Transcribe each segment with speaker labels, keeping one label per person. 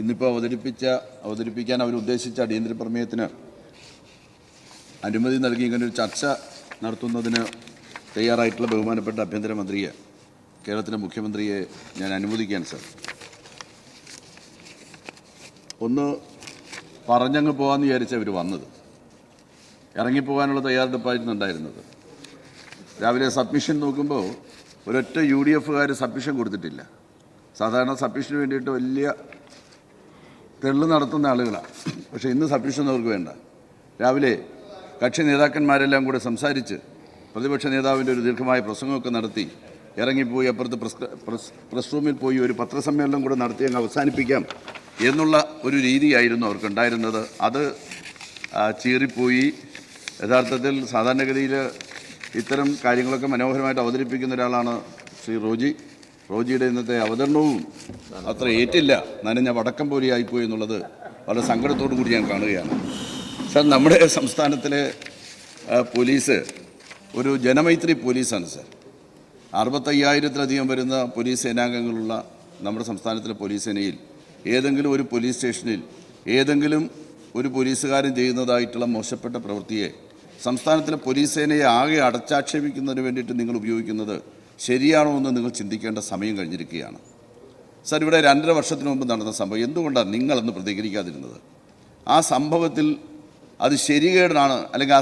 Speaker 1: ഇന്നിപ്പോൾ അവതരിപ്പിക്കാൻ അവരുദ്ദേശിച്ച അടിയന്തര പ്രമേയത്തിന് അനുമതി നൽകി ഇങ്ങനൊരു ചർച്ച നടത്തുന്നതിന് തയ്യാറായിട്ടുള്ള ബഹുമാനപ്പെട്ട ആഭ്യന്തരമന്ത്രിയെ, കേരളത്തിലെ മുഖ്യമന്ത്രിയെ ഞാൻ അനുമോദിക്കുകയാണ് സാർ. ഒന്ന് പറഞ്ഞങ്ങ് പോകാമെന്ന് വിചാരിച്ച അവർ വന്നത്, ഇറങ്ങിപ്പോകാനുള്ള തയ്യാറെടുപ്പായിരുന്നുണ്ടായിരുന്നത്. രാവിലെ സബ്മിഷൻ നോക്കുമ്പോൾ ഒരൊറ്റ UDF സബ്മിഷൻ കൊടുത്തിട്ടില്ല. സാധാരണ സബ്മിഷന് വേണ്ടിയിട്ട് വലിയ തെള്ളു നടത്തുന്ന ആളുകളാണ്. പക്ഷേ ഇന്ന് സബ്മിഷൻ അവർക്ക് വേണ്ട. രാവിലെ കക്ഷി നേതാക്കന്മാരെല്ലാം കൂടെ സംസാരിച്ച് പ്രതിപക്ഷ നേതാവിൻ്റെ ഒരു ദീർഘമായ പ്രസംഗമൊക്കെ നടത്തി ഇറങ്ങിപ്പോയി അപ്പുറത്ത് പ്രസ് റൂമിൽ പോയി ഒരു പത്രസമ്മേളനം കൂടെ നടത്തി അങ്ങ് അവസാനിപ്പിക്കാം എന്നുള്ള ഒരു രീതിയായിരുന്നു അവർക്കുണ്ടായിരുന്നത്. അത് ചീറിപ്പോയി. യഥാർത്ഥത്തിൽ സാധാരണഗതിയിൽ ഇത്തരം കാര്യങ്ങളൊക്കെ മനോഹരമായിട്ട് അവതരിപ്പിക്കുന്ന ഒരാളാണ് ശ്രീ റോജിയുടെ ഇന്നത്തെ അവതരണവും അത്ര ഏറ്റില്ല, നനഞ്ഞ വടക്കം പോലെ ആയിപ്പോയി എന്നുള്ളത് വളരെ സങ്കടത്തോടു കൂടി ഞാൻ കാണുകയാണ്. സാർ, നമ്മുടെ സംസ്ഥാനത്തിലെ പോലീസ് ഒരു ജനമൈത്രി പോലീസാണ് സാർ. 65,000-ലധികം വരുന്ന പോലീസ് സേനാംഗങ്ങളുള്ള നമ്മുടെ സംസ്ഥാനത്തിലെ പോലീസ് സേനയിൽ ഏതെങ്കിലും ഒരു പോലീസ് സ്റ്റേഷനിൽ ഏതെങ്കിലും ഒരു പോലീസുകാരൻ ചെയ്യുന്നതായിട്ടുള്ള മോശപ്പെട്ട പ്രവൃത്തിയെ സംസ്ഥാനത്തിലെ പോലീസ് സേനയെ ആകെ അടച്ചാക്ഷേപിക്കുന്നതിന് വേണ്ടിയിട്ട് നിങ്ങൾ ഉപയോഗിക്കുന്നത് ശരിയാണോ എന്ന് നിങ്ങൾ ചിന്തിക്കേണ്ട സമയം കഴിഞ്ഞിരിക്കുകയാണ്. സാർ, ഇവിടെ 2.5 വർഷത്തിന് മുമ്പ് നടന്ന സംഭവം എന്തുകൊണ്ടാണ് നിങ്ങളൊന്ന് പ്രതികരിക്കാതിരുന്നത്? ആ സംഭവത്തിൽ അത് ശരികേടാണ്, അല്ലെങ്കിൽ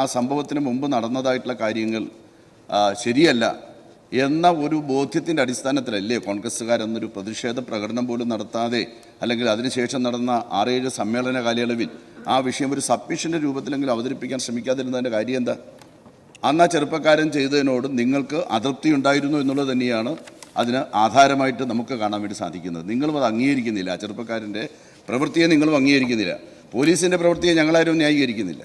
Speaker 1: ആ സംഭവത്തിന് മുമ്പ് നടന്നതായിട്ടുള്ള കാര്യങ്ങൾ ശരിയല്ല എന്ന ഒരു ബോധ്യത്തിൻ്റെ അടിസ്ഥാനത്തിലല്ലേ കോൺഗ്രസ്സുകാരെന്നൊരു പ്രതിഷേധ പ്രകടനം പോലും നടത്താതെ, അല്ലെങ്കിൽ അതിനുശേഷം നടന്ന 6-7 സമ്മേളന കാലയളവിൽ ആ വിഷയം ഒരു സബ്മിഷൻ്റെ രൂപത്തിലെങ്കിലും അവതരിപ്പിക്കാൻ ശ്രമിക്കാതിരുന്നതിൻ്റെ കാര്യം എന്താ? അന്ന് ആ ചെറുപ്പക്കാരൻ ചെയ്തതിനോട് നിങ്ങൾക്ക് അതൃപ്തി ഉണ്ടായിരുന്നു എന്നുള്ളത് തന്നെയാണ് അതിന് ആധാരമായിട്ട് നമുക്ക് കാണാൻ വേണ്ടി സാധിക്കുന്നത്. നിങ്ങളും അത് അംഗീകരിക്കുന്നില്ല. ആ ചെറുപ്പക്കാരൻ്റെ പ്രവൃത്തിയെ നിങ്ങളും അംഗീകരിക്കുന്നില്ല. പോലീസിൻ്റെ പ്രവൃത്തിയെ ഞങ്ങളാരും ന്യായീകരിക്കുന്നില്ല.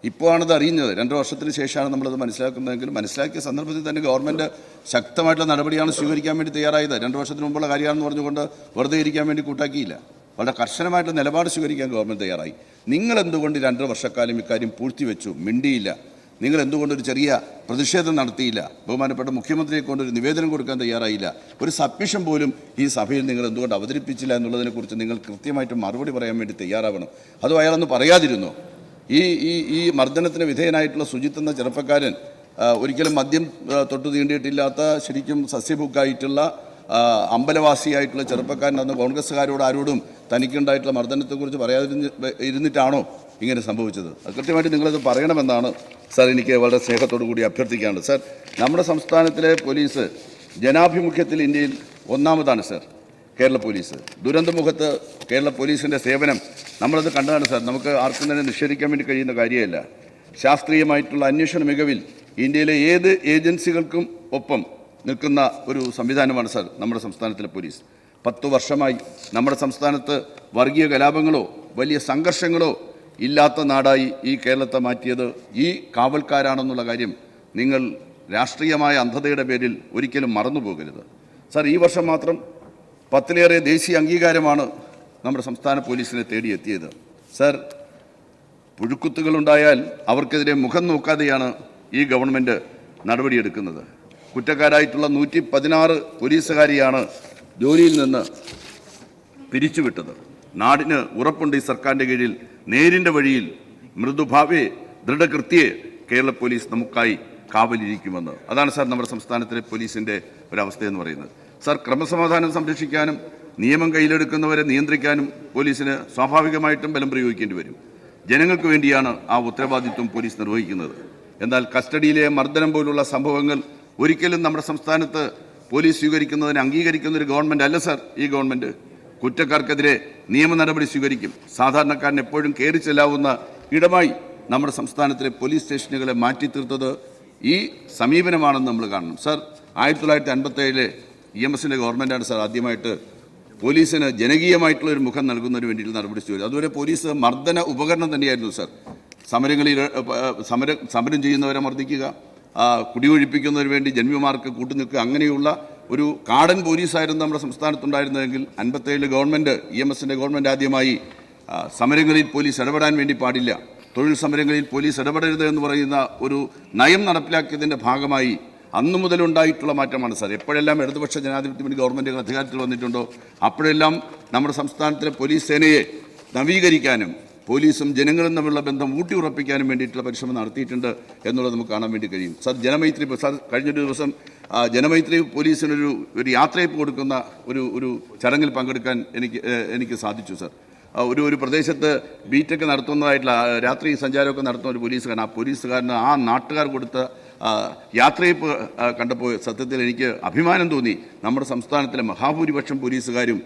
Speaker 1: ഇപ്പോൾ ആണത് അറിയുന്നത്. 2 വർഷത്തിന് ശേഷമാണ് നമ്മളത് മനസ്സിലാക്കുന്നതെങ്കിലും മനസ്സിലാക്കിയ സന്ദർഭത്തിൽ തന്നെ ഗവൺമെൻറ് ശക്തമായിട്ടുള്ള നടപടിയാണ് സ്വീകരിക്കാൻ വേണ്ടി തയ്യാറായത്. 2 വർഷത്തിന് മുമ്പുള്ള കാര്യമാണെന്ന് പറഞ്ഞുകൊണ്ട് വെറുതെ ഇരിക്കാൻ വേണ്ടി കൂട്ടാക്കിയില്ല. വളരെ കർശനമായിട്ടുള്ള നിലപാട് സ്വീകരിക്കാൻ ഗവൺമെൻറ് തയ്യാറായി. നിങ്ങളെന്തുകൊണ്ട് 2 വർഷക്കാലം ഇക്കാര്യം പൂഴ്ത്തിവെച്ചു, മിണ്ടിയില്ല? നിങ്ങൾ എന്തുകൊണ്ടൊരു ചെറിയ പ്രതിഷേധം നടത്തിയില്ല? ബഹുമാനപ്പെട്ട മുഖ്യമന്ത്രിയെ കൊണ്ടൊരു നിവേദനം കൊടുക്കാൻ തയ്യാറായില്ല? ഒരു സബ്മിഷൻ പോലും ഈ സഭയിൽ നിങ്ങൾ എന്തുകൊണ്ട് അവതരിപ്പിച്ചില്ല എന്നുള്ളതിനെക്കുറിച്ച് നിങ്ങൾ കൃത്യമായിട്ട് മറുപടി പറയാൻ വേണ്ടി തയ്യാറാവണം. അതോ അയാളൊന്ന് പറയാതിരുന്നോ? ഈ മർദ്ദനത്തിന് വിധേയനായിട്ടുള്ള സുജിത്ത് എന്ന ചെറുപ്പക്കാരൻ ഒരിക്കലും മദ്യം തൊട്ടു തീണ്ടിയിട്ടില്ലാത്ത, ശരിക്കും സസ്യഭുക്കായിട്ടുള്ള അമ്പലവാസിയായിട്ടുള്ള ചെറുപ്പക്കാരൻ അന്ന് കോൺഗ്രസ്സുകാരോട് ആരോടും തനിക്കുണ്ടായിട്ടുള്ള മർദ്ദനത്തെക്കുറിച്ച് ഇരുന്നിട്ടാണോ ഇങ്ങനെ സംഭവിച്ചത്? അത് കൃത്യമായിട്ട് നിങ്ങളത് പറയണമെന്നാണ് സാർ എനിക്ക് വളരെ സ്നേഹത്തോടു കൂടി അഭ്യർത്ഥിക്കാനുള്ളത്. സാർ, നമ്മുടെ സംസ്ഥാനത്തിലെ പോലീസ് ജനാഭിമുഖ്യത്തിൽ ഇന്ത്യയിൽ 1ാമതാണ് സാർ. കേരള പോലീസ് ദുരന്തമുഖത്ത് കേരള പോലീസിൻ്റെ സേവനം നമ്മളത് കണ്ടതാണ് സാർ. നമുക്ക് ആർക്കും തന്നെ നിഷേധിക്കാൻ വേണ്ടി കഴിയുന്ന കാര്യമല്ല. ശാസ്ത്രീയമായിട്ടുള്ള അന്വേഷണ മികവിൽ ഇന്ത്യയിലെ ഏത് ഏജൻസികൾക്കും ഒപ്പം നിൽക്കുന്ന ഒരു സംവിധാനമാണ് സാർ നമ്മുടെ സംസ്ഥാനത്തിലെ പോലീസ്. 10 വർഷമായി നമ്മുടെ സംസ്ഥാനത്ത് വർഗീയ കലാപങ്ങളോ വലിയ സംഘർഷങ്ങളോ ഇല്ലാത്ത നാടായി ഈ കേരളത്തെ മാറ്റിയത് ഈ കാവൽക്കാരാണെന്നുള്ള കാര്യം നിങ്ങൾ രാഷ്ട്രീയമായ അന്ധതയുടെ പേരിൽ ഒരിക്കലും മറന്നു പോകരുത്. സാർ, ഈ വർഷം മാത്രം 10-ലേറെ ദേശീയ അംഗീകാരമാണ് നമ്മുടെ സംസ്ഥാന പോലീസിനെ തേടിയെത്തിയത്. സാർ, പുഴുക്കുത്തുകളുണ്ടായാൽ അവർക്കെതിരെ മുഖം നോക്കാതെയാണ് ഈ ഗവൺമെൻറ് നടപടിയെടുക്കുന്നത്. കുറ്റക്കാരായിട്ടുള്ള 116 പോലീസുകാരെയാണ് ജോലിയിൽ നിന്ന് പിരിച്ചുവിട്ടത്. നാടിന് ഉറപ്പുണ്ട് ഈ സർക്കാരിൻ്റെ കീഴിൽ നേരിൻ്റെ വഴിയിൽ മൃദുഭാവേ ദൃഢകൃത്യേ കേരള പോലീസ് നമുക്കായി കാവലിരിക്കുമെന്ന്. അതാണ് സാർ നമ്മുടെ സംസ്ഥാനത്തിലെ പോലീസിൻ്റെ ഒരവസ്ഥയെന്ന് പറയുന്നത്. സാർ, ക്രമസമാധാനം സംരക്ഷിക്കാനും നിയമം കയ്യിലെടുക്കുന്നവരെ നിയന്ത്രിക്കാനും പോലീസിന് സ്വാഭാവികമായിട്ടും ബലം പ്രയോഗിക്കേണ്ടി വരും. ജനങ്ങൾക്ക് വേണ്ടിയാണ് ആ ഉത്തരവാദിത്വം പോലീസ് നിർവഹിക്കുന്നത്. എന്നാൽ കസ്റ്റഡിയിലെ മർദ്ദനം പോലുള്ള സംഭവങ്ങൾ ഒരിക്കലും നമ്മുടെ സംസ്ഥാനത്ത് പോലീസ് സ്വീകരിക്കുന്നതിന് അംഗീകരിക്കുന്ന ഒരു ഗവൺമെൻറ് അല്ല സാർ ഈ ഗവൺമെൻറ്. കുറ്റക്കാർക്കെതിരെ നിയമ നടപടി സ്വീകരിക്കും. സാധാരണക്കാരൻ എപ്പോഴും കയറി ചെല്ലാവുന്ന ഇടമായി നമ്മുടെ സംസ്ഥാനത്തിലെ പോലീസ് സ്റ്റേഷനുകളെ മാറ്റിത്തീർത്തത് ഈ സമീപനമാണെന്ന് നമ്മൾ കാണണം. സാർ, 1957 EMSൻ്റെ ഗവൺമെൻറ്റാണ് സാർ ആദ്യമായിട്ട് പോലീസിന് ജനകീയമായിട്ടുള്ളൊരു മുഖം നൽകുന്നതിന് വേണ്ടിയിട്ടുള്ള നടപടി സ്വീകരിച്ചത്. അതുവരെ പോലീസ് മർദ്ദന ഉപകരണം തന്നെയായിരുന്നു സാർ. സമരം ചെയ്യുന്നവരെ മർദ്ദിക്കുക, കുടിയൊഴിപ്പിക്കുന്നതിന് വേണ്ടി ജന്മിമാർക്ക് കൂട്ടുനിൽക്കുക, അങ്ങനെയുള്ള ഒരു കാടൻ പോലീസായിരുന്നു നമ്മുടെ സംസ്ഥാനത്തുണ്ടായിരുന്നതെങ്കിൽ 57 ഗവൺമെൻറ് EMSൻ്റെ ഗവൺമെൻറ് ആദ്യമായി സമരങ്ങളിൽ പോലീസ് ഇടപെടാൻ വേണ്ടി പാടില്ല, തൊഴിൽ സമരങ്ങളിൽ പോലീസ് ഇടപെടരുത് എന്ന് പറയുന്ന ഒരു നയം നടപ്പിലാക്കിയതിൻ്റെ ഭാഗമായി അന്നു മുതലുണ്ടായിട്ടുള്ള മാറ്റമാണ് സാർ. എപ്പോഴെല്ലാം ഇടതുപക്ഷ ജനാധിപത്യ മുന്നണി ഗവൺമെൻറ്റുകൾ അധികാരത്തിൽ വന്നിട്ടുണ്ടോ അപ്പോഴെല്ലാം നമ്മുടെ സംസ്ഥാനത്തിലെ പോലീസ് സേനയെ നവീകരിക്കാനും പോലീസും ജനങ്ങളും തമ്മിലുള്ള ബന്ധം ഊട്ടിയുറപ്പിക്കാനും വേണ്ടിയിട്ടുള്ള പരിശ്രമം നടത്തിയിട്ടുണ്ട് എന്നുള്ളത് നമുക്ക് കാണാൻ വേണ്ടി കഴിയും. സാർ ജനമൈത്രി സാർ കഴിഞ്ഞൊരു ദിവസം ജനമൈത്രി പോലീസിനൊരു യാത്രയപ്പ് കൊടുക്കുന്ന ഒരു ചടങ്ങിൽ പങ്കെടുക്കാൻ എനിക്ക് സാധിച്ചു സാർ. ഒരു പ്രദേശത്ത് ബീറ്റൊക്കെ നടത്തുന്നതായിട്ടുള്ള രാത്രി സഞ്ചാരമൊക്കെ നടത്തുന്ന ഒരു പോലീസുകാരൻ, ആ പോലീസുകാരന് ആ നാട്ടുകാർ കൊടുത്ത യാത്രയപ്പ് കണ്ടപ്പോൾ സത്യത്തിൽ എനിക്ക് അഭിമാനം തോന്നി. നമ്മുടെ സംസ്ഥാനത്തിലെ മഹാഭൂരിപക്ഷം പോലീസുകാരും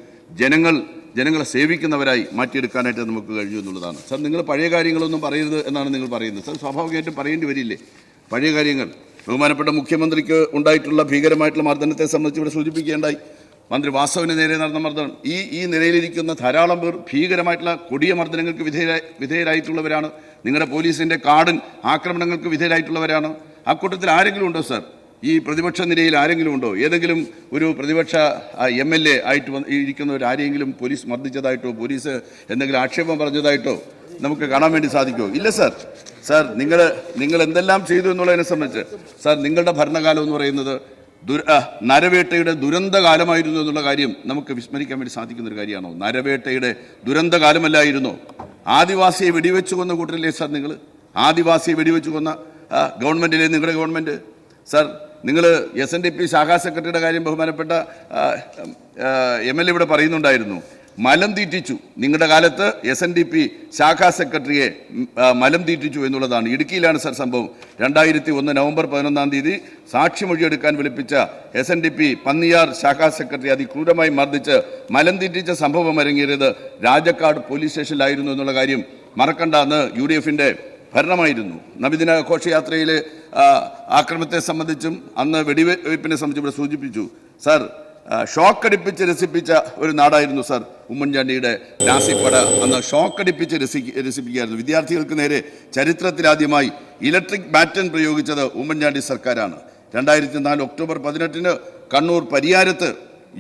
Speaker 1: ജനങ്ങളെ സേവിക്കുന്നവരായി മാറ്റിയെടുക്കാനായിട്ട് നമുക്ക് കഴിഞ്ഞു എന്നുള്ളതാണ്. സാർ നിങ്ങൾ പഴയ കാര്യങ്ങളൊന്നും പറയരുത് എന്നാണ് നിങ്ങൾ പറയുന്നത്. സാർ സ്വാഭാവികമായിട്ടും പറയേണ്ടി വരില്ലേ പഴയ കാര്യങ്ങൾ? ബഹുമാനപ്പെട്ട മുഖ്യമന്ത്രിക്ക് ഉണ്ടായിട്ടുള്ള ഭീകരമായിട്ടുള്ള മർദ്ദനത്തെ സംബന്ധിച്ച് ഇവിടെ സൂചിപ്പിക്കുകയുണ്ടായി. മന്ത്രി വാസവന് നേരെ നടന്ന മർദ്ദനം, ഈ നിലയിലിരിക്കുന്ന ധാരാളം പേർ ഭീകരമായിട്ടുള്ള കൊടിയ മർദ്ദനങ്ങൾക്ക് വിധേയരായിട്ടുള്ളവരാണ്. നിങ്ങളുടെ പോലീസിൻ്റെ കാടൻ ആക്രമണങ്ങൾക്ക് വിധേയരായിട്ടുള്ളവരാണ്. അക്കൂട്ടത്തിൽ ആരെങ്കിലും ഉണ്ടോ സാർ? ഈ പ്രതിപക്ഷ നിരയിൽ ആരെങ്കിലും ഉണ്ടോ? ഏതെങ്കിലും ഒരു പ്രതിപക്ഷ MLA ആയിട്ട് ഇരിക്കുന്നവരാരെങ്കിലും പോലീസ് മർദ്ദിച്ചതായിട്ടോ പോലീസ് എന്തെങ്കിലും ആക്ഷേപം പറഞ്ഞതായിട്ടോ നമുക്ക് കാണാൻ വേണ്ടി സാധിക്കുമോ? ഇല്ല സാർ. സാർ നിങ്ങൾ എന്തെല്ലാം ചെയ്തു എന്നുള്ളതിനെ സംബന്ധിച്ച് സാർ നിങ്ങളുടെ ഭരണകാലം എന്ന് പറയുന്നത് നരവേട്ടയുടെ ദുരന്തകാലമായിരുന്നു എന്നുള്ള കാര്യം നമുക്ക് വിസ്മരിക്കാൻ വേണ്ടി സാധിക്കുന്നൊരു കാര്യമാണോ? നരവേട്ടയുടെ ദുരന്തകാലമല്ലായിരുന്നോ? ആദിവാസിയെ വെടിവെച്ച് കൊന്ന കൂട്ടരില്ലേ സാർ നിങ്ങൾ? ആദിവാസിയെ വെടിവെച്ച് കൊന്ന ഗവൺമെൻറ്റിലെ നിങ്ങളുടെ ഗവൺമെൻറ് സാർ. നിങ്ങൾ SNDP ശാഖാ സെക്രട്ടറിയുടെ കാര്യം ബഹുമാനപ്പെട്ട MLA ഇവിടെ പറയുന്നുണ്ടായിരുന്നു. മലം തീറ്റിച്ചു. നിങ്ങളുടെ കാലത്ത് SNDP ശാഖാ സെക്രട്ടറിയെ മലം തീറ്റിച്ചു എന്നുള്ളതാണ്. ഇടുക്കിയിലാണ് സാർ സംഭവം. 2001 നവംബർ 11 സാക്ഷിമൊഴിയെടുക്കാൻ വിളിപ്പിച്ച SNDP പന്നിയാർ ശാഖാ സെക്രട്ടറി അതിക്രൂരമായി മർദ്ദിച്ച് മലം തീറ്റിച്ച സംഭവം അരങ്ങേറിയത് രാജക്കാട് പോലീസ് സ്റ്റേഷനിലായിരുന്നു എന്നുള്ള കാര്യം മറക്കണ്ട. അന്ന് UDFൻ്റെ ഭരണമായിരുന്നു. നബിദിന ഘോഷയാത്രയിലെ ആക്രമണത്തെ സംബന്ധിച്ചും അന്ന് വെടിവെയ്പ്പിനെ സംബന്ധിച്ചും ഇവിടെ സൂചിപ്പിച്ചു. സാർ ഷോക്കടിപ്പിച്ച് രസിപ്പിച്ച ഒരു നാടായിരുന്നു സാർ ഉമ്മൻചാണ്ടിയുടെ നാസിപ്പട. അന്ന് ഷോക്കടിപ്പിച്ച് രസിപ്പിക്കുകയായിരുന്നു. വിദ്യാർത്ഥികൾക്ക് നേരെ ചരിത്രത്തിലാദ്യമായി ഇലക്ട്രിക് ബാറ്റൺ പ്രയോഗിച്ചത് ഉമ്മൻചാണ്ടി സർക്കാരാണ്. 2004 ഒക്ടോബർ 18 കണ്ണൂർ പരിയാരത്ത്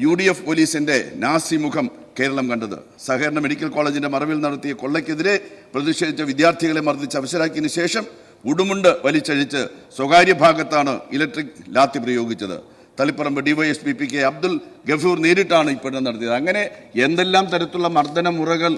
Speaker 1: UDF പോലീസിൻ്റെ നാസി മുഖം കേരളം കണ്ടത്. സഹകരണ മെഡിക്കൽ കോളേജിൻ്റെ മറവിൽ നടത്തിയ കൊള്ളയ്ക്കെതിരെ പ്രതിഷേധിച്ച വിദ്യാർത്ഥികളെ മർദ്ദിച്ച് അവശരാക്കിയതിനു ശേഷം ഉടുമുണ്ട് വലിച്ചഴിച്ച് സ്വകാര്യ ഭാഗത്താണ് ഇലക്ട്രിക് ലാത്തി പ്രയോഗിച്ചത്. തളിപ്പറമ്പ് DYSP PK അബ്ദുൽ ഗഫൂർ നേരിട്ടാണ് ഇപ്പോഴും നടത്തിയത്. അങ്ങനെ എന്തെല്ലാം തരത്തിലുള്ള മർദ്ദന മുറകൾ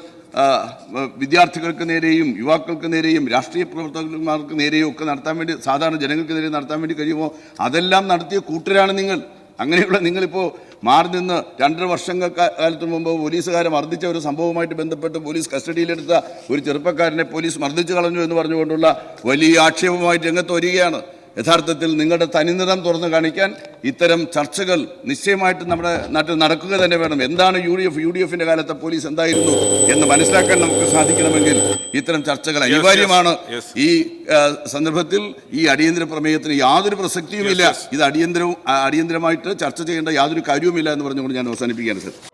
Speaker 1: വിദ്യാർത്ഥികൾക്ക് നേരെയും യുവാക്കൾക്ക് നേരെയും രാഷ്ട്രീയ പ്രവർത്തകന്മാർക്ക് നേരെയും ഒക്കെ നടത്താൻ വേണ്ടി, സാധാരണ ജനങ്ങൾക്ക് നേരെ നടത്താൻ വേണ്ടി കഴിയുമോ? അതെല്ലാം നടത്തിയ കൂട്ടരാണ് നിങ്ങൾ. അങ്ങനെയുള്ള നിങ്ങളിപ്പോൾ മാറി നിന്ന് 2.5 വർഷക്കാലത്തിന് മുമ്പ് പോലീസുകാരെ മർദ്ദിച്ച ഒരു സംഭവവുമായിട്ട് ബന്ധപ്പെട്ട് പോലീസ് കസ്റ്റഡിയിലെടുത്ത ഒരു ചെറുപ്പക്കാരനെ പോലീസ് മർദ്ദിച്ചു കളഞ്ഞു എന്ന് പറഞ്ഞുകൊണ്ടുള്ള വലിയ ആക്ഷേപമായിട്ട് രംഗത്ത് വരികയാണ്. യഥാർത്ഥത്തിൽ നിങ്ങളുടെ തനിനിറം തുറന്നു കാണിക്കാൻ ഇത്തരം ചർച്ചകൾ നിശ്ചയമായിട്ട് നമ്മുടെ നാട്ടിൽ നടക്കുക തന്നെ വേണം. എന്താണ് UDFൻ്റെ കാലത്തെ പോലീസ് എന്തായിരുന്നു എന്ന് മനസ്സിലാക്കാൻ നമുക്ക് സാധിക്കണമെങ്കിൽ ഇത്തരം ചർച്ചകൾ അനിവാര്യമാണ്. ഈ സന്ദർഭത്തിൽ ഈ അടിയന്തര പ്രമേയത്തിന് യാതൊരു പ്രസക്തിയുമില്ല. ഇത് അടിയന്തരമായിട്ട് ചർച്ച ചെയ്യേണ്ട യാതൊരു കാര്യവുമില്ല എന്ന് പറഞ്ഞുകൊണ്ട് ഞാൻ അവസാനിപ്പിക്കുകയാണ് സാർ.